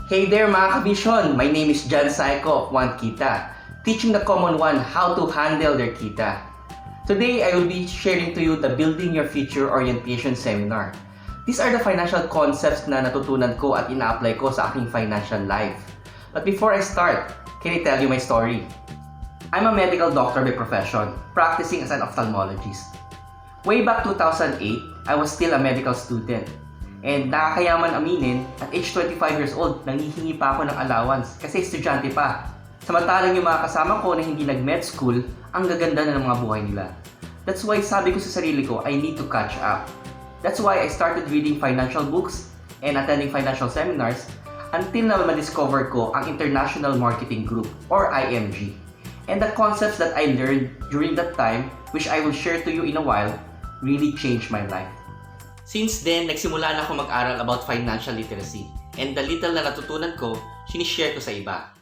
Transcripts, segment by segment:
Hey there mga kabisyon! My name is Juan of Juan Kita, teaching the common one how to handle their kita. Today, I will be sharing to you the Building Your Future Orientation Seminar. These are the financial concepts na natutunan ko at ina-apply ko sa aking financial life. But before I start, can I tell you my story? I'm a medical doctor by profession, practicing as an ophthalmologist. Way back 2008, I was still a medical student. And nakakayaman aminin, at age 25 years old, nanghihingi pa ako ng allowance kasi estudyante pa. Samantalang yung mga kasama ko na hindi nag-med school, ang gaganda na ng mga buhay nila. That's why sabi ko sa sarili ko, I need to catch up. That's why I started reading financial books and attending financial seminars until na ma-discover ko ang International Marketing Group or IMG. And the concepts that I learned during that time, which I will share to you in a while, really changed my life. Since then, nagsimula na ako mag-aral about financial literacy. And the little na natutunan ko, sinishare ko sa iba.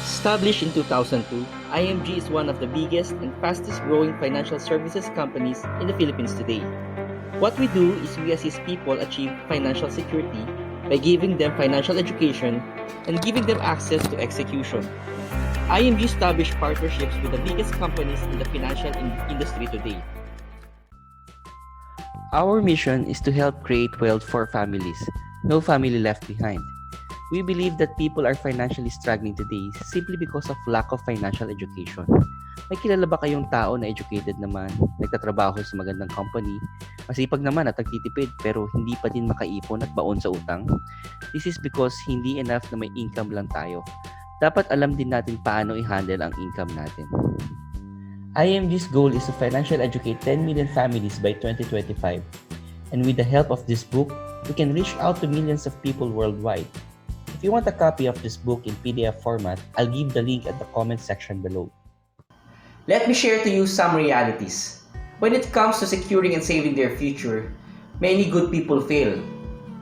Established in 2002, IMG is one of the biggest and fastest growing financial services companies in the Philippines today. What we do is we assist people achieve financial security by giving them financial education and giving them access to execution. IMG established partnerships with the biggest companies in the financial industry today. Our mission is to help create wealth for families, no family left behind. We believe that people are financially struggling today simply because of lack of financial education. May kilala ba kayong tao na educated naman, nagtatrabaho sa magandang company, masipag naman at nagtitipid pero hindi pa din makaipon at baon sa utang? This is because hindi enough na may income lang tayo. Dapat alam din natin paano i-handle ang income natin. IMG's goal is to financially educate 10 million families by 2025. And with the help of this book, we can reach out to millions of people worldwide. If you want a copy of this book in PDF format, I'll give the link at the comment section below. Let me share to you some realities. When it comes to securing and saving their future, many good people fail.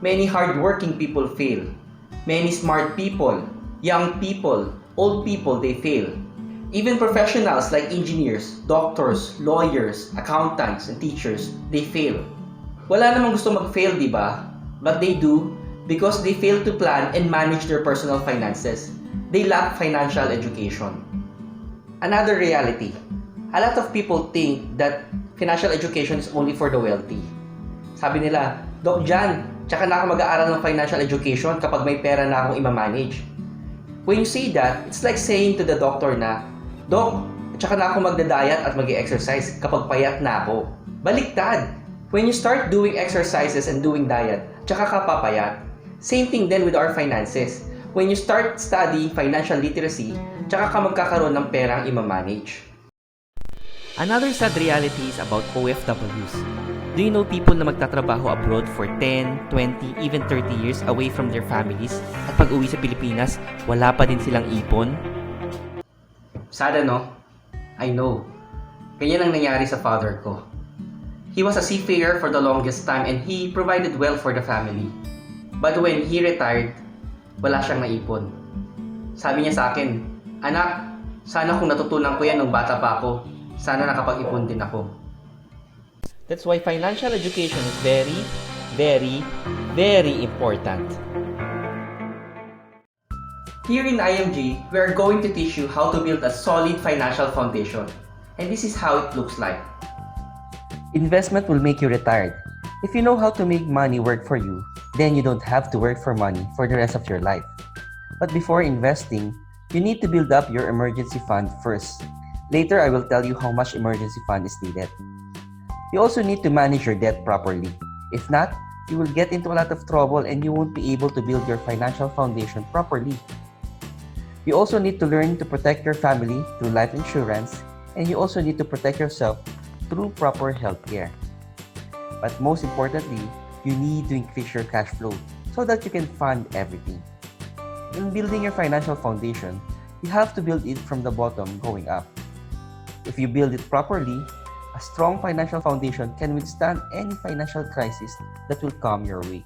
Many hardworking people fail. Many smart people, young people, old people, they fail. Even professionals like engineers, doctors, lawyers, accountants, and teachers, they fail. Wala namang gusto mag-fail, di ba? But they do because they fail to plan and manage their personal finances. They lack financial education. Another reality, a lot of people think that financial education is only for the wealthy. Sabi nila, Doc Jan, tsaka na ako mag-aaral ng financial education kapag may pera na akong ima-manage. When you say that, it's like saying to the doctor na, Dok, tsaka na ako magda-diet at mag-exercise kapag payat na ako. Baliktad! When you start doing exercises and doing diet, tsaka ka papayat. Same thing then with our finances. When you start studying financial literacy, tsaka ka magkakaroon ng perang ima-manage. Another sad reality is about OFWs. Do you know people na magtatrabaho abroad for 10, 20, even 30 years away from their families at pag uwi sa Pilipinas, wala pa din silang ipon? Sada no? I know. Ganyan ang nangyari sa father ko. He was a seafarer for the longest time and he provided well for the family. But when he retired, wala siyang naipon. Sabi niya sa akin, Anak, sana kung natutunan ko yan nung bata pa ako, sana nakapag-ipon din ako. That's why financial education is very, very, very important. Here in IMG, we are going to teach you how to build a solid financial foundation. And this is how it looks like. Investment will make you retired. If you know how to make money work for you, then you don't have to work for money for the rest of your life. But before investing, you need to build up your emergency fund first. Later, I will tell you how much emergency fund is needed. You also need to manage your debt properly. If not, you will get into a lot of trouble and you won't be able to build your financial foundation properly. You also need to learn to protect your family through life insurance, and you also need to protect yourself through proper health care. But most importantly, you need to increase your cash flow so that you can fund everything. In building your financial foundation, you have to build it from the bottom going up. If you build it properly, a strong financial foundation can withstand any financial crisis that will come your way.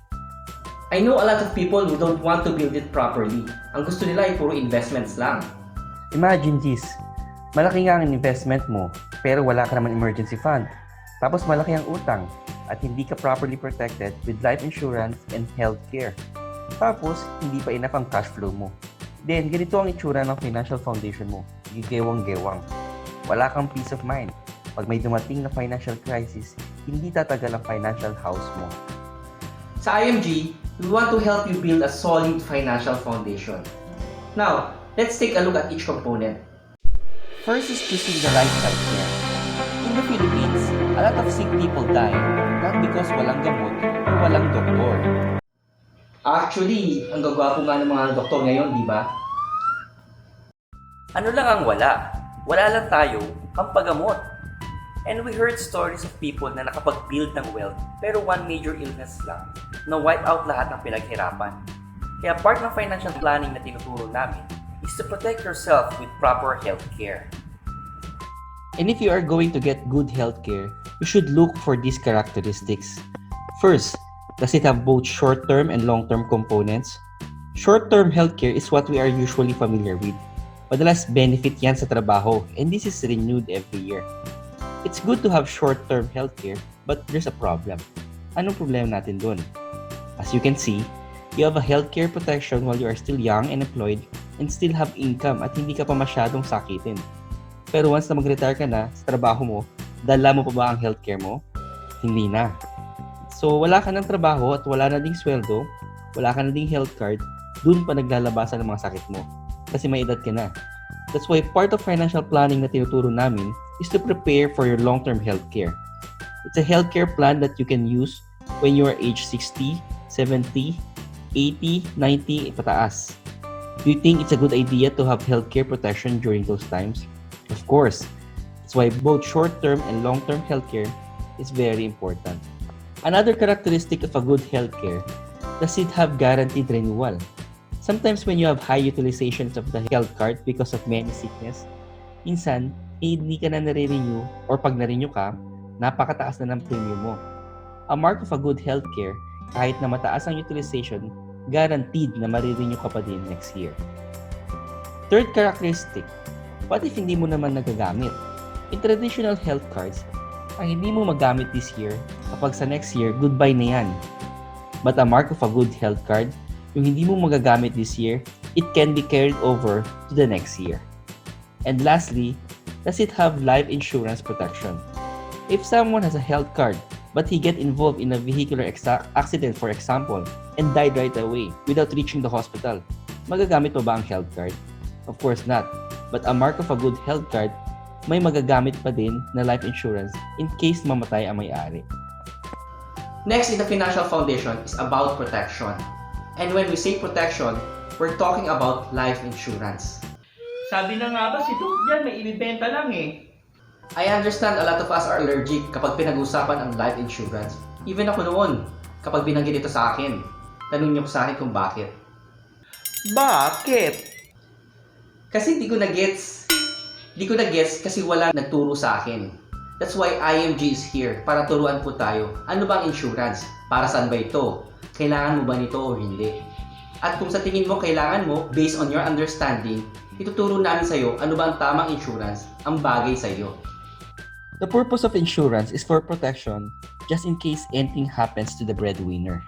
I know a lot of people who don't want to build it properly. Ang gusto nila ay puro investments lang. Imagine this. Malaki nga ang investment mo, pero wala ka naman emergency fund. Tapos malaki ang utang at hindi ka properly protected with life insurance and health care. Tapos, hindi pa enough ang cash flow mo. Then, ganito ang itsura ng financial foundation mo. Gigewang-gewang. Wala kang peace of mind. Pag may dumating na financial crisis, hindi tatagal ang financial house mo. Sa IMG, we want to help you build a solid financial foundation. Now, let's take a look at each component. First is choosing the right healthcare. In the Philippines, a lot of sick people die not because walang gamot or walang doktor. Actually, ang gagwapo nga ng mga doktor ngayon, di ba? Ano lang ang wala? Wala lang tayo ang paggamot. And we heard stories of people na nakapag-build ng wealth pero one major illness lang na wipe out lahat ng pinaghirapan. Kaya part ng financial planning na tinuturo namin is to protect yourself with proper healthcare. And if you are going to get good healthcare, you should look for these characteristics. First, does it have both short-term and long-term components? Short-term healthcare is what we are usually familiar with. Madalas benefit yan sa trabaho and this is renewed every year. It's good to have short-term healthcare, but there's a problem. Anong problema natin dun? As you can see, you have a healthcare protection while you are still young and employed and still have income at hindi ka pa masyadong sakitin. Pero once na mag-retire ka na sa trabaho mo, dala mo pa ba ang healthcare mo? Hindi na. So wala ka ng trabaho at wala na ding sweldo, wala ka na ding health card, dun pa naglalabasan ng mga sakit mo. Kasi may edad ka na. That's why part of financial planning na tinuturo namin is to prepare for your long-term healthcare. It's a healthcare plan that you can use when you are age 60, 70, 80, 90, pataas. Do you think it's a good idea to have healthcare protection during those times? Of course. That's why both short-term and long-term healthcare is very important. Another characteristic of a good healthcare, does it have guaranteed renewal? Sometimes when you have high utilizations of the health card because of many sickness, minsan, hindi ka na nare-renew or pag na-renew ka, napakataas na ng premium mo. A mark of a good healthcare, kahit na mataas ang utilization, guaranteed na marirenew ka pa din next year. Third characteristic, what if hindi mo naman nagagamit? In traditional health cards, ang hindi mo magamit this year, kapag sa next year, goodbye na yan. But a mark of a good health card, yung hindi mo magagamit this year, it can be carried over to the next year. And lastly, does it have life insurance protection? If someone has a health card, but he get involved in a vehicular accident, for example, and died right away without reaching the hospital, magagamit pa ba ang health card? Of course not. But a mark of a good health card, may magagamit pa din na life insurance in case mamatay ang may-ari. Next in the financial foundation is about protection. And when we say protection, we're talking about life insurance. Sabi na nga ba si Doc dyan, may ibibenta lang eh. I understand a lot of us are allergic kapag pinag-usapan ang life insurance. Even ako noon, kapag binanggit ito sa akin, tanong niyo ko sa akin kung bakit. Bakit? Kasi di ko na-gets. Di ko na-gets kasi wala nagturo sa akin. That's why IMG is here, para turuan po tayo. Ano ba ang insurance? Para saan ba ito? Kailangan mo ba nito o hindi? At kung sa tingin mo kailangan mo, based on your understanding, ituturo namin sa iyo ano ba ang tamang insurance ang bagay sa iyo. The purpose of insurance is for protection just in case anything happens to the breadwinner.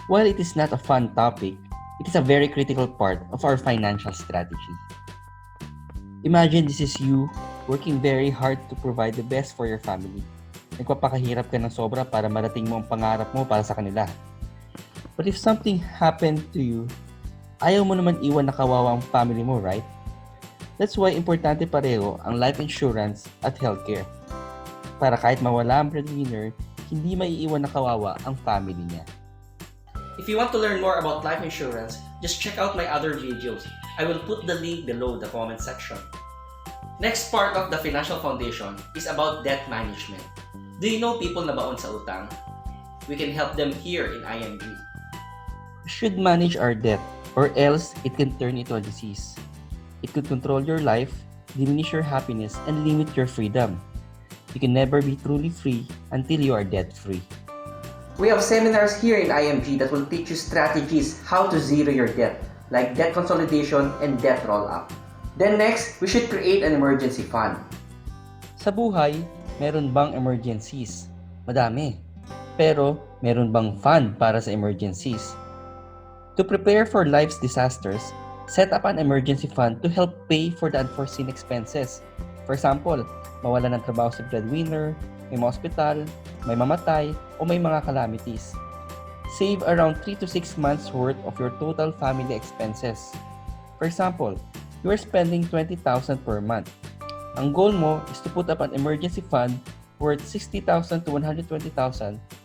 While it is not a fun topic, it is a very critical part of our financial strategy. Imagine this is you working very hard to provide the best for your family. Nagpapakahirap ka ng sobra para marating mo ang pangarap mo para sa kanila. But if something happened to you, ayaw mo naman iwan na kawawa ang family mo, right? That's why importante pareho ang life insurance at healthcare. Para kahit mawala ang breadwinner, hindi maiiwan na kawawa ang family niya. If you want to learn more about life insurance, just check out my other videos. I will put the link below the comment section. Next part of the financial foundation is about debt management. Do you know people na baon sa utang? We can help them here in IMG. We should manage our debt or else it can turn into a disease. It could control your life, diminish your happiness, and limit your freedom. You can never be truly free until you are debt-free. We have seminars here in IMG that will teach you strategies how to zero your debt, like debt consolidation and debt roll-up. Then next, we should create an emergency fund. Sa buhay, meron bang emergencies? Madami. Pero, meron bang fund para sa emergencies? To prepare for life's disasters, set up an emergency fund to help pay for the unforeseen expenses. For example, mawala ng trabaho si breadwinner, may hospital, may mamatay, o may mga calamities. Save around 3 to 6 months worth of your total family expenses. For example, you are spending 20,000 per month. Ang goal mo is to put up an emergency fund worth 60,000 to 120,000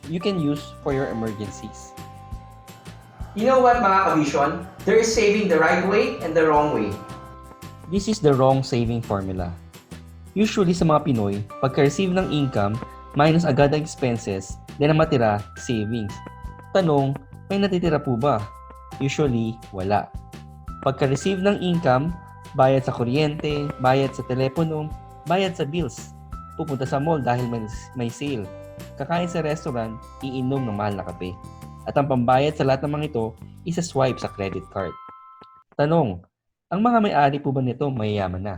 you can use for your emergencies. You know what mga ka-vision? There is saving the right way and the wrong way. This is the wrong saving formula. Usually sa mga Pinoy, pagka-receive ng income, minus agad ang expenses, then ang matira, savings. Tanong, may natitira po ba? Usually, wala. Pagka-receive ng income, bayad sa kuryente, bayad sa telepono, bayad sa bills. Pupunta sa mall dahil may sale. Kakain sa restaurant, iinom ng mahal na kape. At ang pambayad sa lahat ng mga ito, isa-swipe sa credit card. Tanong, ang mga may-ari po ba nito mayayaman na?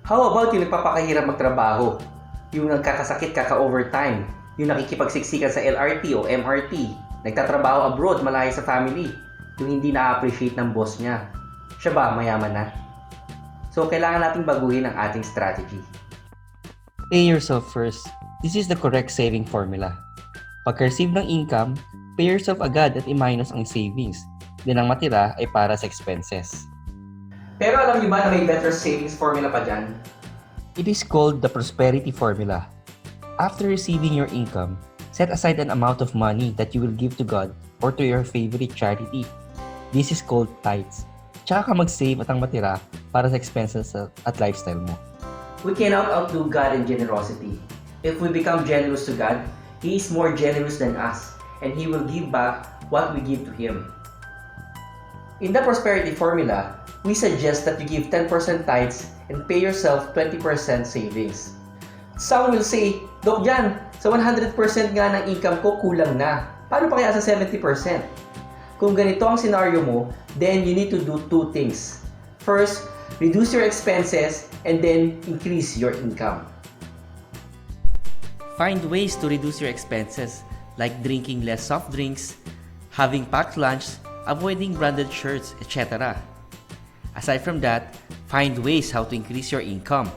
How about yung nagpapakahirap magtrabaho? Yung nagkakasakit kaka-overtime? Yung nakikipagsiksikan sa LRT o MRT? Nagtatrabaho abroad malayo sa family? Yung hindi na-appreciate ng boss niya? Siya ba mayaman na? So, kailangan nating baguhin ang ating strategy. Pay yourself first. This is the correct saving formula. Pagka-receive ng income, pay yourself agad at i-minus ang savings. Then ang matira ay para sa expenses. Pero alam niyo ba na may better savings formula pa dyan? It is called the prosperity formula. After receiving your income, set aside an amount of money that you will give to God or to your favorite charity. This is called tithes. Tsaka ka mag-save at ang matira para sa expenses at lifestyle mo. We cannot outdo God in generosity. If we become generous to God, He is more generous than us, and He will give back what we give to Him. In the prosperity formula, we suggest that you give 10% tithes and pay yourself 20% savings. Some will say, Dok Jan, sa 100% nga ng income ko kulang na. Paano pa kaya sa 70%? Kung ganito ang scenario mo, then you need to do two things. First, reduce your expenses and then increase your income. Find ways to reduce your expenses like drinking less soft drinks, having packed lunch, avoiding branded shirts, etc. Aside from that, find ways how to increase your income.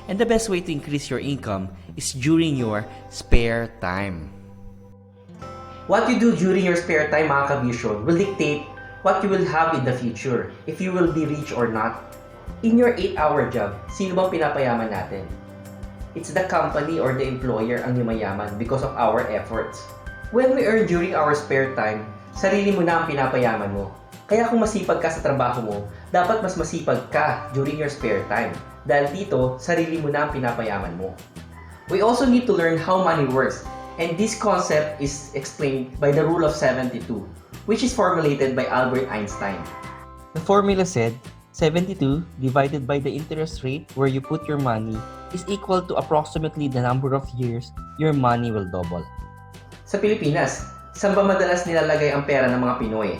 And the best way to increase your income is during your spare time. What you do during your spare time, mga ka-vision, will dictate what you will have in the future, if you will be rich or not. In your 8-hour job, sino bang pinapayaman natin? It's the company or the employer ang yumayaman because of our efforts. When we earn during our spare time, sarili mo na ang pinapayaman mo. Kaya kung masipag ka sa trabaho mo, dapat mas masipag ka during your spare time. Dahil dito, sarili mo na ang pinapayaman mo. We also need to learn how money works. And this concept is explained by the rule of 72, which is formulated by Albert Einstein. The formula said, 72 divided by the interest rate where you put your money is equal to approximately the number of years your money will double. Sa Pilipinas, saan ba madalas nilalagay ang pera ng mga Pinoy?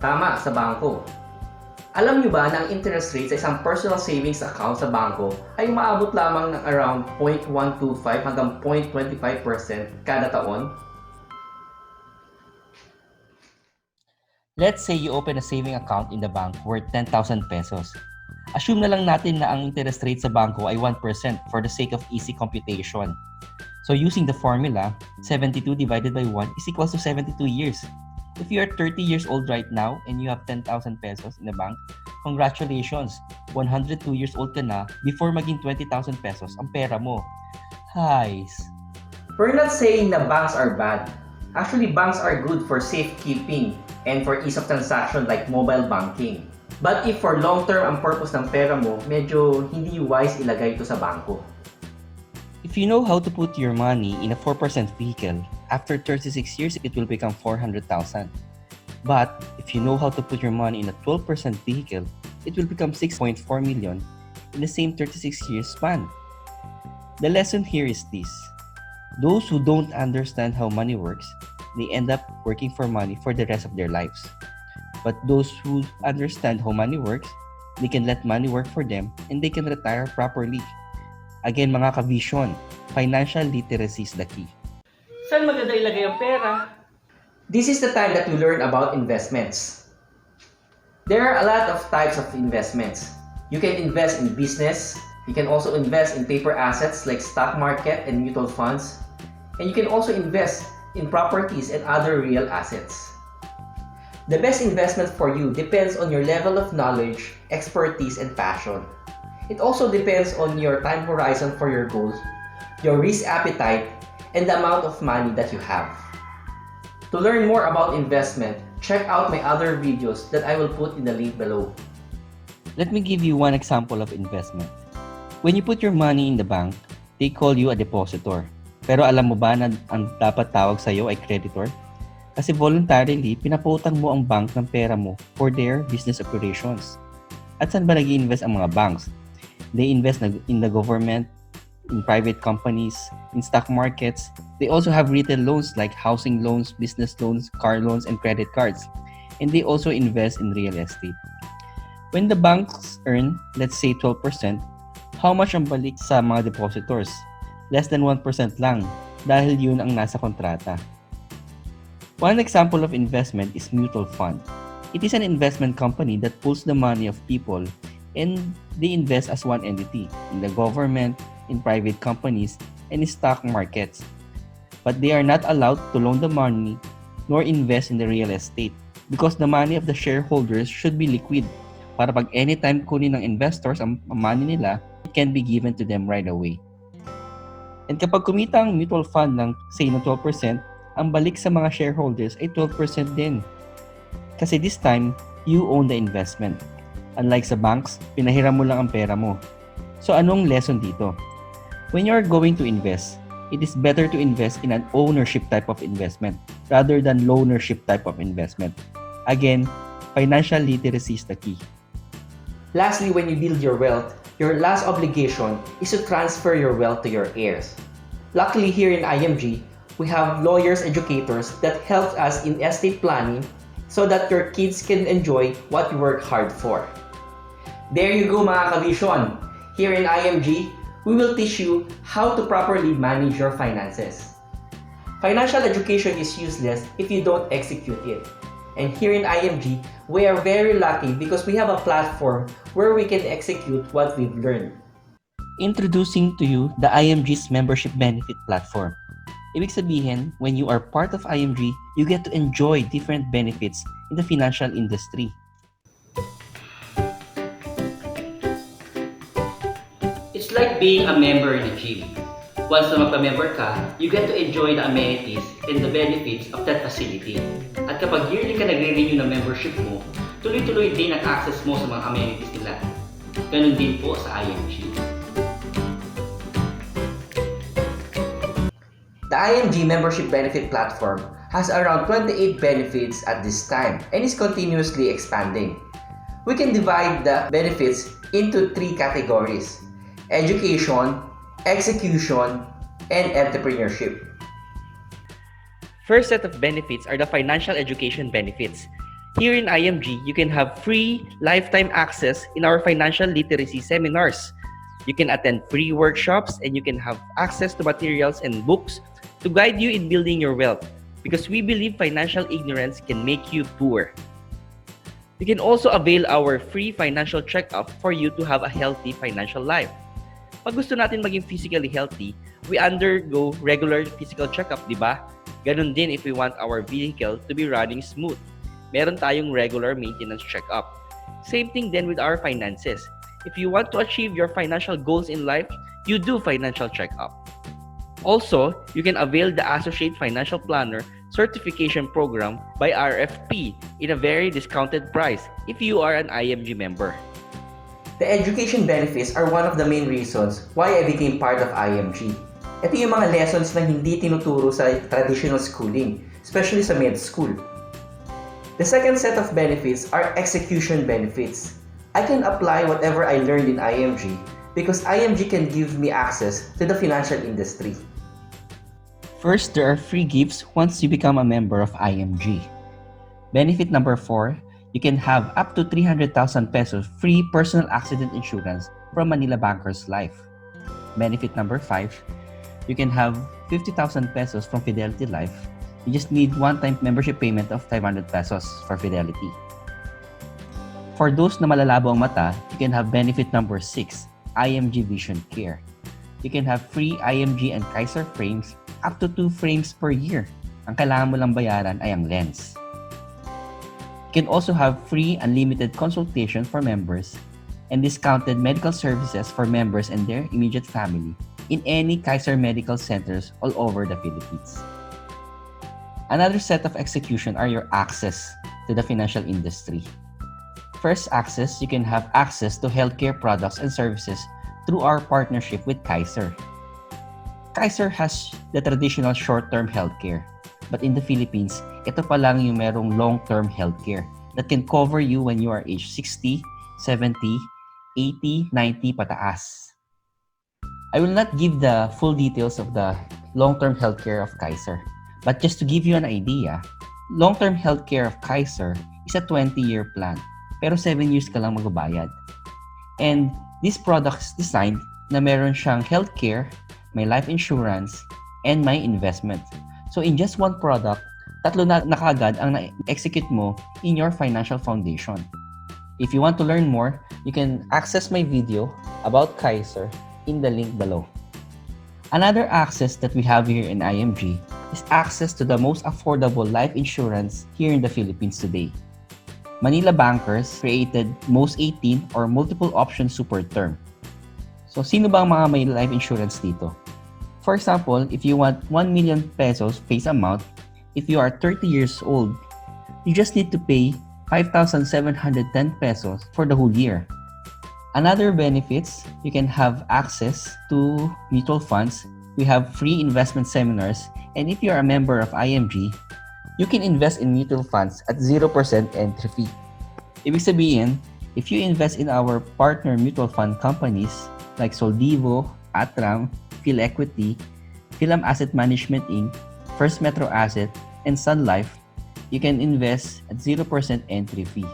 Tama, sa bangko. Alam niyo ba na ang interest rate sa isang personal savings account sa bangko ay umaabot lamang ng around 0.125 hanggang 0.25% kada taon? Let's say you open a saving account in the bank worth 10,000 pesos. Assume na lang natin na ang interest rate sa bangko ay 1% for the sake of easy computation. So using the formula, 72 divided by 1 is equals to 72 years. If you are 30 years old right now and you have 10,000 pesos in the bank, congratulations! 102 years old ka na before maging 20,000 pesos ang pera mo. Highs! We're not saying na banks are bad. Actually, banks are good for safekeeping and for ease of transaction like mobile banking. But if for long-term ang purpose ng pera mo, medyo hindi wise ilagay ito sa bangko. If you know how to put your money in a 4% vehicle, after 36 years, it will become 400,000. But if you know how to put your money in a 12% vehicle, it will become 6.4 million in the same 36 years span. The lesson here is this. Those who don't understand how money works, they end up working for money for the rest of their lives. But those who understand how money works, they can let money work for them and they can retire properly. Again, mga ka-vision, financial literacy is the key. Saan maganda ilagay ang pera? This is the time that we learn about investments. There are a lot of types of investments. You can invest in business. You can also invest in paper assets like stock market and mutual funds. And you can also invest in properties and other real assets. The best investment for you depends on your level of knowledge, expertise, and passion. It also depends on your time horizon for your goals, your risk appetite, and the amount of money that you have. To learn more about investment, check out my other videos that I will put in the link below. Let me give you one example of investment. When you put your money in the bank, they call you a depositor. Pero alam mo ba na ang dapat tawag sa'yo ay creditor? Kasi voluntarily, pinapautang mo ang bank ng pera mo for their business operations. At saan ba nag-i-invest ang mga banks? They invest in the government, in private companies, in stock markets. They also have retail loans like housing loans, business loans, car loans, and credit cards. And they also invest in real estate. When the banks earn, let's say 12%, how much ang balik sa mga depositors? Less than 1% lang dahil yun ang nasa kontrata. One example of investment is mutual fund. It is an investment company that pulls the money of people and they invest as one entity in the government, in private companies, and in stock markets. But they are not allowed to loan the money nor invest in the real estate because the money of the shareholders should be liquid para pag anytime kunin ng investors ang money nila, it can be given to them right away. And kapag kumita ang mutual fund ng say ng 12%, ang balik sa mga shareholders ay 12% din. Kasi this time, you own the investment. Unlike sa banks, pinahiram mo lang ang pera mo. So anong lesson dito? When you are going to invest, it is better to invest in an ownership type of investment rather than loanership type of investment. Again, financial literacy is the key. Lastly, when you build your wealth, your last obligation is to transfer your wealth to your heirs. Luckily here in IMG, we have lawyers, educators that help us in estate planning so that your kids can enjoy what you work hard for. There you go mga ka-vision. Here in IMG, we will teach you how to properly manage your finances. Financial education is useless if you don't execute it. And here in IMG, we are very lucky because we have a platform where we can execute what we've learned. Introducing to you the IMG's membership benefit platform. Ibig sabihin, when you are part of IMG, you get to enjoy different benefits in the financial industry. It's like being a member in a gym. Once na magpa-member ka, you get to enjoy the amenities and the benefits of that facility. At kapag yearly ka nagre-renew ng membership mo, tuloy-tuloy din ang access mo sa mga amenities nila. Ganun din po sa IMG. The IMG membership benefit platform has around 28 benefits at this time and is continuously expanding. We can divide the benefits into 3 categories: education, execution, and entrepreneurship. First set of benefits are the financial education benefits. Here in IMG, you can have free lifetime access in our financial literacy seminars. You can attend free workshops and you can have access to materials and books to guide you in building your wealth because we believe financial ignorance can make you poor. You can also avail our free financial checkup for you to have a healthy financial life. Pag gusto natin maging physically healthy, we undergo regular physical checkup, di ba? Ganun din if we want our vehicle to be running smooth. Meron tayong regular maintenance checkup. Same thing then with our finances. If you want to achieve your financial goals in life, you do financial checkup. Also, you can avail the Associate Financial Planner Certification Program by RFP in a very discounted price if you are an IMG member. The education benefits are one of the main reasons why I became part of IMG. Ito yung mga lessons na hindi tinuturo sa traditional schooling, especially sa med school. The second set of benefits are execution benefits. I can apply whatever I learned in IMG because IMG can give me access to the financial industry. First, there are free gifts once you become a member of IMG. Benefit number 4, you can have up to 300,000 pesos free personal accident insurance from Manila Bankers Life. Benefit number 5, you can have 50,000 pesos from Fidelity Life. You just need one-time membership payment of 500 pesos for fidelity. For those na malalabo ang mata, you can have benefit number 6, IMG Vision Care. You can have free IMG and KAISER frames up to 2 frames per year. Ang kailangan mo lang bayaran ay ang lens. You can also have free unlimited consultation for members and discounted medical services for members and their immediate family in any KAISER medical centers all over the Philippines. Another set of execution are your access to the financial industry. First access, you can have access to healthcare products and services through our partnership with KAISER. KAISER has the traditional short-term healthcare, but in the Philippines, ito pa lang yung merong long-term healthcare that can cover you when you are age 60, 70, 80, 90 pataas. I will not give the full details of the long-term healthcare of KAISER, but just to give you an idea, long-term healthcare of KAISER is a 20-year plan, pero 7 years ka lang magbabayad. And this product is designed na meron siyang healthcare, may life insurance, and may investment. So in just one product, tatlo na kaagad ang na-execute mo in your financial foundation. If you want to learn more, you can access my video about KAISER in the link below. Another access that we have here in IMG is access to the most affordable life insurance here in the Philippines today. Manila bankers created Most 18 or Multiple Option Super Term. So, sino ba ang mga may life insurance dito? For example, if you want 1 million pesos face amount, if you are 30 years old, you just need to pay 5,710 pesos for the whole year. Another benefits, you can have access to mutual funds. We have free investment seminars, and if you're a member of IMG, you can invest in mutual funds at 0% entry fee. Ibig sabihin, if you invest in our partner mutual fund companies like Soldivo, Atram, PhilEquity, Philam Asset Management Inc., First Metro Asset, and Sun Life, you can invest at 0% entry fee.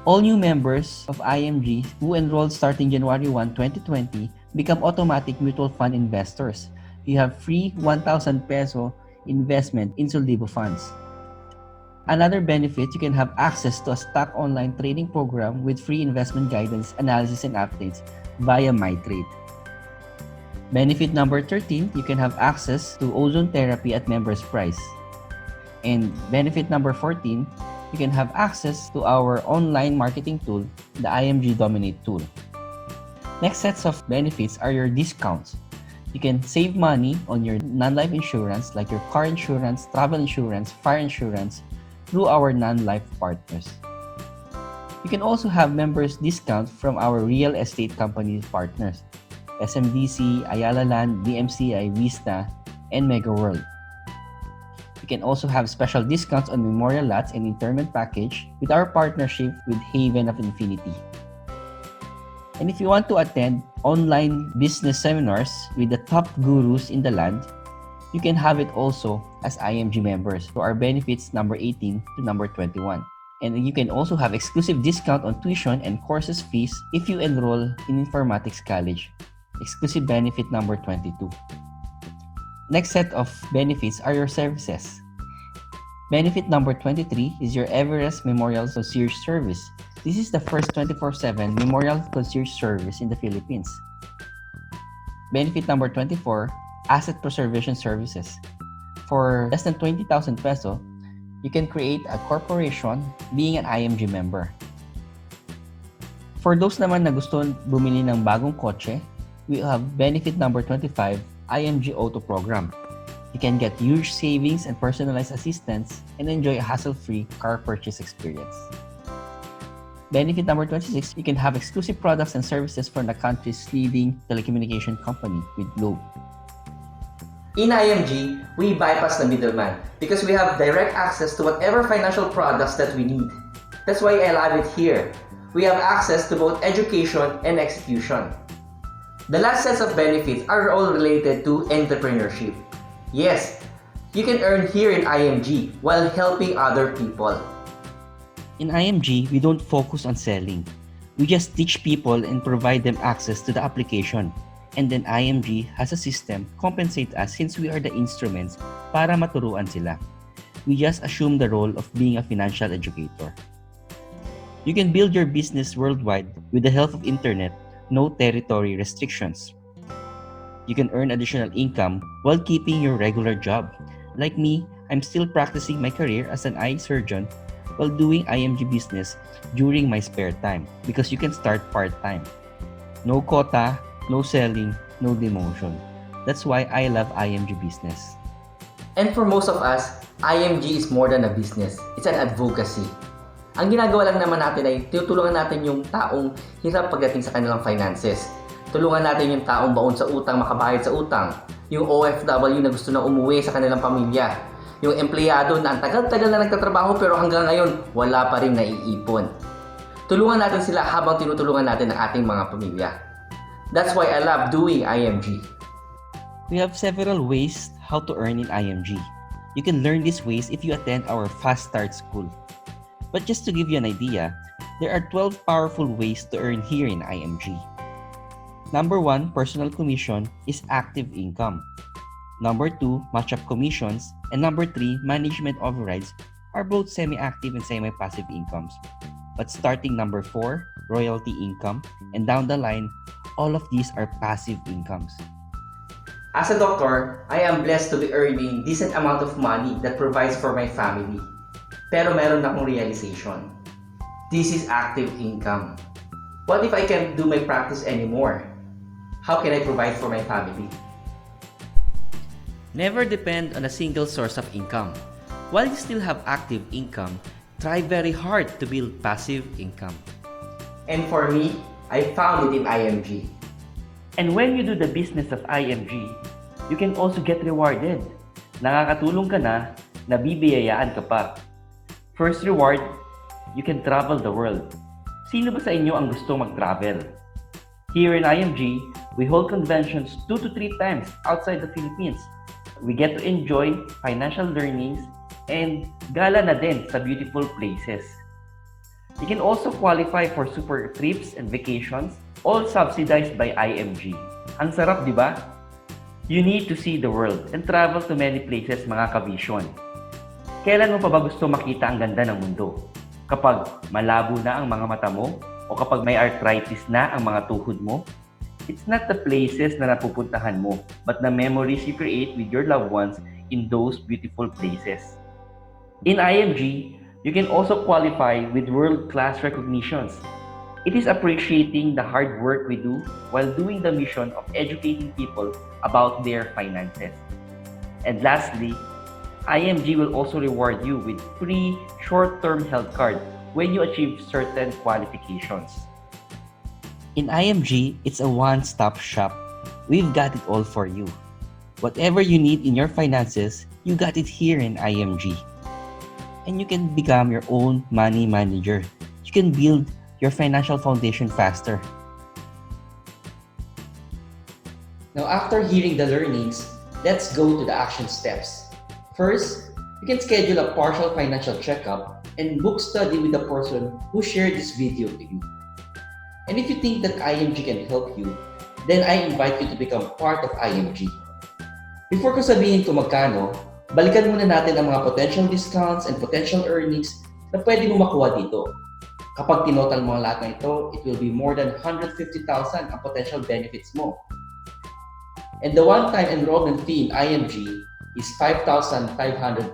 All new members of IMG who enrolled starting January 1, 2020 become automatic mutual fund investors. You have free 1,000 peso investment in Soldivo funds. Another benefit, you can have access to a stock online trading program with free investment guidance, analysis, and updates via MyTrade. Benefit number 13, you can have access to ozone therapy at members price. And benefit number 14, you can have access to our online marketing tool, the IMG Dominate tool. Next sets of benefits are your discounts. You can save money on your non-life insurance like your car insurance, travel insurance, fire insurance through our non-life partners. You can also have members discount from our real estate company partners, SMDC, Ayala Land, DMCI, Vista, and Mega World. You can also have special discounts on memorial lots and interment package with our partnership with Haven of Infinity. And if you want to attend online business seminars with the top gurus in the land, you can have it also as IMG members to our benefits number 18 to number 21. And you can also have exclusive discount on tuition and courses fees if you enroll in Informatics College. Exclusive benefit number 22. Next set of benefits are your services. Benefit number 23 is your EVEREST Memorial Concierge Service. This is the first 24/7 memorial concierge service in the Philippines. Benefit number 24, Asset Preservation Services. For less than 20,000 peso, you can create a corporation being an IMG member. For those naman na gusto bumili ng bagong kotse, we have benefit number 25, IMG Auto Program. You can get huge savings and personalized assistance and enjoy a hassle-free car purchase experience. Benefit number 26, you can have exclusive products and services from the country's leading telecommunication company with Globe. In IMG, we bypass the middleman because we have direct access to whatever financial products that we need. That's why I love it here. We have access to both education and execution. The last sets of benefits are all related to entrepreneurship. Yes, you can earn here in IMG while helping other people. In IMG, we don't focus on selling. We just teach people and provide them access to the application. And then IMG has a system compensate us since we are the instruments para maturuan sila. We just assume the role of being a financial educator. You can build your business worldwide with the help of internet, no territory restrictions. You can earn additional income while keeping your regular job. Like me, I'm still practicing my career as an eye surgeon while doing IMG business during my spare time because you can start part-time. No quota, no selling, no demotion. That's why I love IMG business. And for most of us, IMG is more than a business. It's an advocacy. Ang ginagawa lang naman natin ay tinutulungan natin yung taong hirap pagdating sa kanilang finances. Tulungan natin yung taong baon sa utang makabayad sa utang. Yung OFW na gusto na umuwi sa kanilang pamilya. Yung empleyado na ang tagal-tagal na nagtatrabaho pero hanggang ngayon wala pa rin naiipon. Tulungan natin sila habang tinutulungan natin ang ating mga pamilya. That's why I love doing IMG. We have several ways how to earn in IMG. You can learn these ways if you attend our Fast Start School. But just to give you an idea, there are 12 powerful ways to earn here in IMG. Number 1, personal commission is active income. Number 2, match-up commissions. And number 3, management overrides are both semi-active and semi-passive incomes. But starting number 4, royalty income, and down the line, all of these are passive incomes. As a doctor, I am blessed to be earning decent amount of money that provides for my family. Pero meron akong realization. This is active income. What if I can't do my practice anymore? How can I provide for my family? Never depend on a single source of income. While you still have active income, try very hard to build passive income. And for me, I found it in IMG. And when you do the business of IMG, you can also get rewarded. Nakakatulong ka na, nabibiyayaan ka pa. First reward, you can travel the world. Sino ba sa inyo ang gusto mag-travel? Here in IMG, we hold conventions 2 to 3 times outside the Philippines. We get to enjoy financial learnings and gala na din sa beautiful places. You can also qualify for super trips and vacations, all subsidized by IMG. Ang sarap, di ba? You need to see the world and travel to many places, mga ka-vision. Kailan mo pa ba gusto makita ang ganda ng mundo? Kapag malabo na ang mga mata mo? O kapag may arthritis na ang mga tuhod mo? It's not the places na napupuntahan mo, but the memories you create with your loved ones in those beautiful places. In IMG, you can also qualify with world-class recognitions. It is appreciating the hard work we do while doing the mission of educating people about their finances. And lastly, IMG will also reward you with free short-term health card when you achieve certain qualifications. In IMG, it's a one-stop shop. We've got it all for you. Whatever you need in your finances, you got it here in IMG. And you can become your own money manager. You can build your financial foundation faster. Now, after hearing the learnings, let's go to the action steps. First, you can schedule a partial financial checkup and book study with the person who shared this video to you. And if you think that IMG can help you, then I invite you to become part of IMG. Before ko sabihin kung magkano, balikan muna natin ang mga potential discounts and potential earnings na pwede mo makuha dito. Kapag tinotal mo ang lahat ng ito, it will be more than 150,000 ang potential benefits mo. And the one-time enrollment fee in IMG is 5,500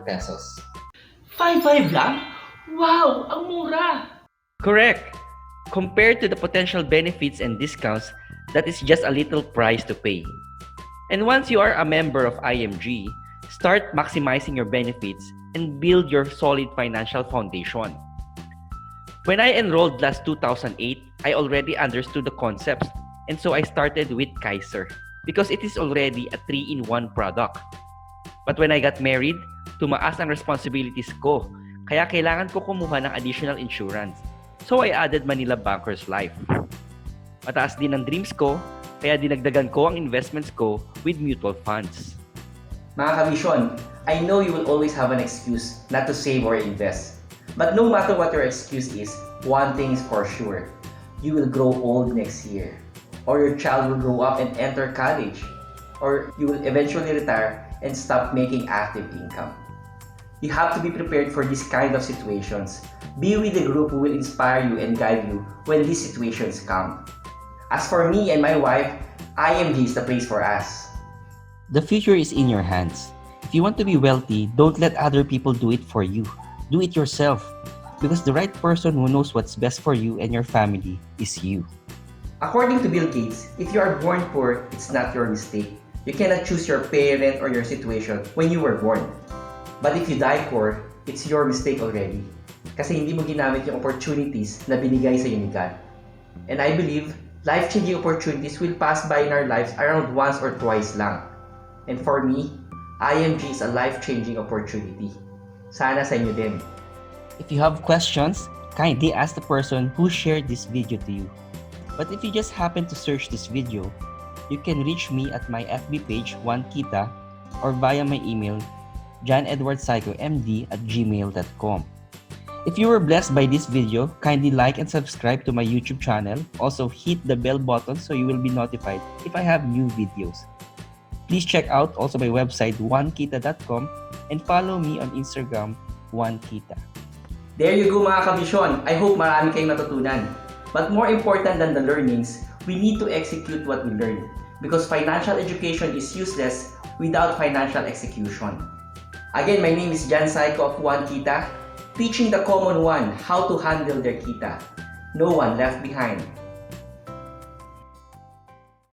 pesos. 5-5 lang? Wow! Ang mura! Correct! Compared to the potential benefits and discounts, that is just a little price to pay. And once you are a member of IMG, start maximizing your benefits and build your solid financial foundation. When I enrolled last 2008, I already understood the concepts, and so I started with KAISER because it is already a 3-in-1 product. But when I got married, tumaas ang responsibilities ko, kaya kailangan ko kumuha ng additional insurance. So I added Manila Bankers Life. Mataas din ang dreams ko, kaya dinagdagan ko ang investments ko with mutual funds. Mga kabisyon, I know you will always have an excuse not to save or invest. But no matter what your excuse is, one thing is for sure. You will grow old next year. or your child will grow up and enter college, or you will eventually retire and stop making active income. You have to be prepared for these kind of situations. Be with a group who will inspire you and guide you when these situations come. As for me and my wife, IMG is the place for us. The future is in your hands. If you want to be wealthy, don't let other people do it for you. Do it yourself. Because the right person who knows what's best for you and your family is you. According to Bill Gates, if you are born poor, it's not your mistake. You cannot choose your parent or your situation when you were born. But if you die poor, it's your mistake already. Kasi hindi mo ginamit yung opportunities na binigay sa ni God. And I believe, life-changing opportunities will pass by in our lives around once or twice lang. And for me, IMG is a life-changing opportunity. Sana sa inyo din. If you have questions, kindly ask the person who shared this video to you. But if you just happen to search this video, you can reach me at my FB page, Juan Kita, or via my email, johnedwardpsychomd@gmail.com. If you were blessed by this video, kindly like and subscribe to my YouTube channel. Also, hit the bell button so you will be notified if I have new videos. Please check out also my website, juankita.com, and follow me on Instagram, Juan Kita. There you go mga kabisyon. I hope marami kayong natutunan. But more important than the learnings, we need to execute what we learn. Because financial education is useless without financial execution. Again, my name is John Psycho of Juan Kita, teaching the common one how to handle their kita. No one left behind.